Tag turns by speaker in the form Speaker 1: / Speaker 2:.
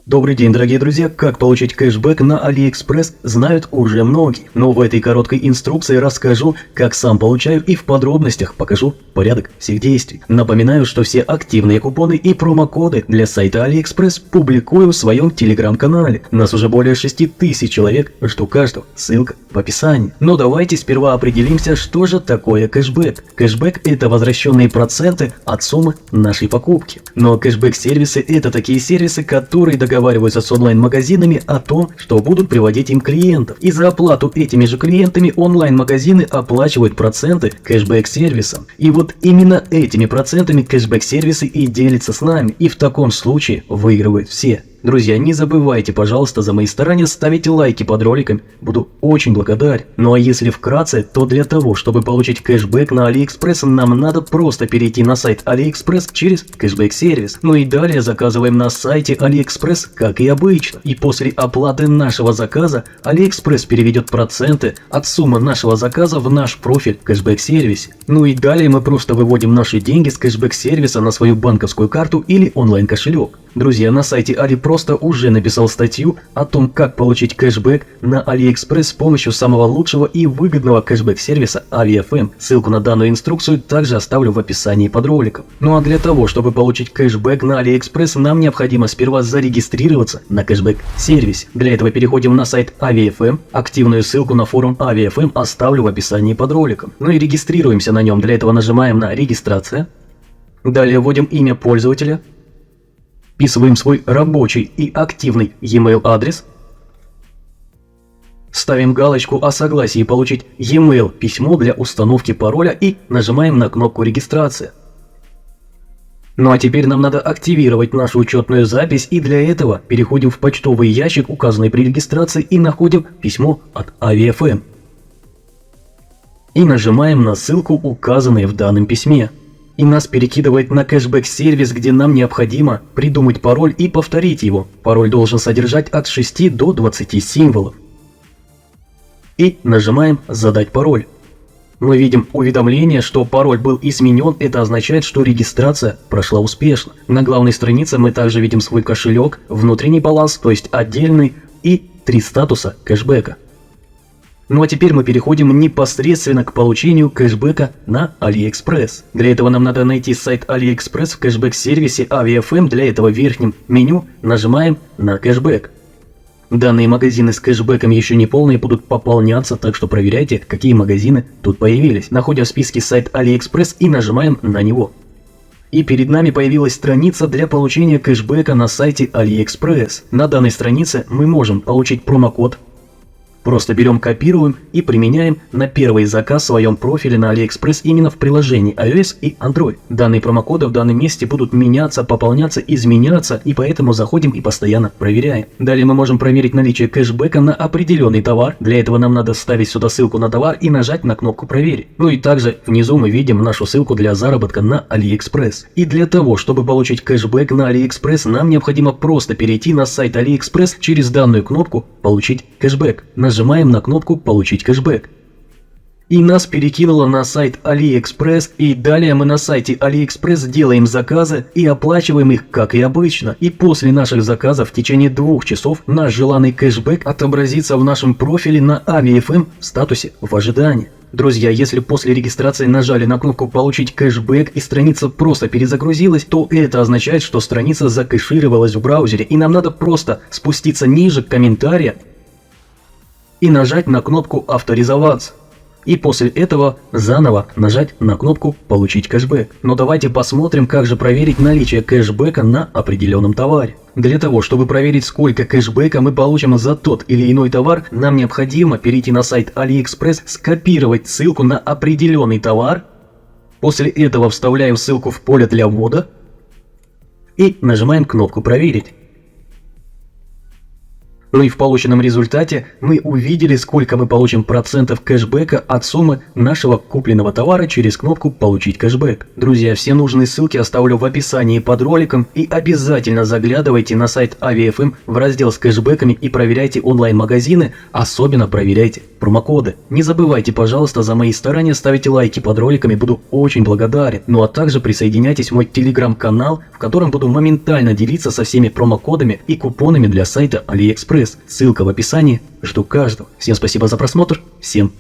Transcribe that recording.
Speaker 1: Добрый день, дорогие друзья! Как получить кэшбэк на AliExpress знают уже многие, но в этой короткой инструкции расскажу, как сам получаю, и в подробностях покажу порядок всех действий. Напоминаю, что все активные купоны и промокоды для сайта AliExpress публикую в своем телеграм-канале. Нас уже более 6000 человек, жду каждого, ссылка в описании. Но давайте сперва определимся, что же такое кэшбэк. Кэшбэк — это возвращенные проценты от суммы нашей покупки. Но кэшбэк-сервисы — это такие сервисы, которые договариваются с онлайн-магазинами о том, что будут приводить им клиентов. И за оплату этими же клиентами онлайн-магазины оплачивают проценты кэшбэк-сервисам. И вот именно этими процентами кэшбэк-сервисы и делятся с нами. И в таком случае выигрывают все. Друзья, не забывайте, пожалуйста, за мои старания ставить лайки под роликом, буду очень благодарен. Ну а если вкратце, то для того, чтобы получить кэшбэк на AliExpress, нам надо просто перейти на сайт AliExpress через кэшбэк-сервис. Ну и далее заказываем на сайте AliExpress, как и обычно. И после оплаты нашего заказа AliExpress переведет проценты от суммы нашего заказа в наш профиль в кэшбэк-сервисе. Ну и далее мы просто выводим наши деньги с кэшбэк-сервиса на свою банковскую карту или онлайн-кошелек. Друзья, на сайте AliProsto уже написал статью о том, как получить кэшбэк на AliExpress с помощью самого лучшего и выгодного кэшбэк-сервиса AviFM. Ссылку на данную инструкцию также оставлю в описании под роликом. Ну а для того, чтобы получить кэшбэк на AliExpress, нам необходимо сперва зарегистрироваться на кэшбэк-сервисе. Для этого переходим на сайт AviFM. Активную ссылку на форум AviFM оставлю в описании под роликом. Ну и регистрируемся на нем. Для этого нажимаем на «Регистрация». Далее вводим имя пользователя. Вписываем свой рабочий и активный e-mail адрес. Ставим галочку о согласии получить e-mail письмо для установки пароля и нажимаем на кнопку «Регистрация». Ну а теперь нам надо активировать нашу учетную запись, и для этого переходим в почтовый ящик, указанный при регистрации, и находим письмо от AviFM. И нажимаем на ссылку, указанную в данном письме. И нас перекидывает на кэшбэк-сервис, где нам необходимо придумать пароль и повторить его. Пароль должен содержать от 6 до 20 символов. И нажимаем «Задать пароль». Мы видим уведомление, что пароль был изменен, это означает, что регистрация прошла успешно. На главной странице мы также видим свой кошелек, внутренний баланс, то есть отдельный, и 3 статуса кэшбэка. Ну а теперь мы переходим непосредственно к получению кэшбэка на AliExpress. Для этого нам надо найти сайт AliExpress в кэшбэк-сервисе AviFM. Для этого в верхнем меню нажимаем на кэшбэк. Данные магазины с кэшбэком еще не полные, будут пополняться, так что проверяйте, какие магазины тут появились. Находим в списке сайт AliExpress и нажимаем на него. И перед нами появилась страница для получения кэшбэка на сайте AliExpress. На данной странице мы можем получить промокод. Просто берем, копируем и применяем на первый заказ в своем профиле на AliExpress именно в приложении iOS и Android. Данные промокоды в данном месте будут меняться, пополняться, изменяться, и поэтому заходим и постоянно проверяем. Далее мы можем проверить наличие кэшбэка на определенный товар. Для этого нам надо вставить сюда ссылку на товар и нажать на кнопку «Проверить». Ну и также внизу мы видим нашу ссылку для заработка на AliExpress. И для того, чтобы получить кэшбэк на AliExpress, нам необходимо просто перейти на сайт AliExpress через данную кнопку «Получить кэшбэк». Нажимаем на кнопку «Получить кэшбэк». И нас перекинуло на сайт AliExpress, и далее мы на сайте AliExpress делаем заказы и оплачиваем их, как и обычно. И после наших заказов в течение 2 часов наш желанный кэшбэк отобразится в нашем профиле на AviFM в статусе «В ожидании». Друзья, если после регистрации нажали на кнопку «Получить кэшбэк» и страница просто перезагрузилась, то это означает, что страница закэшировалась в браузере, и нам надо просто спуститься ниже к комментариям и нажать на кнопку «Авторизоваться». И после этого заново нажать на кнопку «Получить кэшбэк». Но давайте посмотрим, как же проверить наличие кэшбэка на определенном товаре. Для того, чтобы проверить, сколько кэшбэка мы получим за тот или иной товар, нам необходимо перейти на сайт AliExpress, скопировать ссылку на определенный товар. После этого вставляем ссылку в поле для ввода и нажимаем кнопку «Проверить». Ну и в полученном результате мы увидели, сколько мы получим процентов кэшбэка от суммы нашего купленного товара через кнопку «Получить кэшбэк». Друзья, все нужные ссылки оставлю в описании под роликом, и обязательно заглядывайте на сайт Avi.fm в раздел с кэшбэками и проверяйте онлайн-магазины, особенно проверяйте промокоды. Не забывайте, пожалуйста, за мои старания ставить лайки под роликами, буду очень благодарен. Ну а также присоединяйтесь в мой телеграм-канал, в котором буду моментально делиться со всеми промокодами и купонами для сайта AliExpress. Ссылка в описании. Жду каждого. Всем спасибо за просмотр. Всем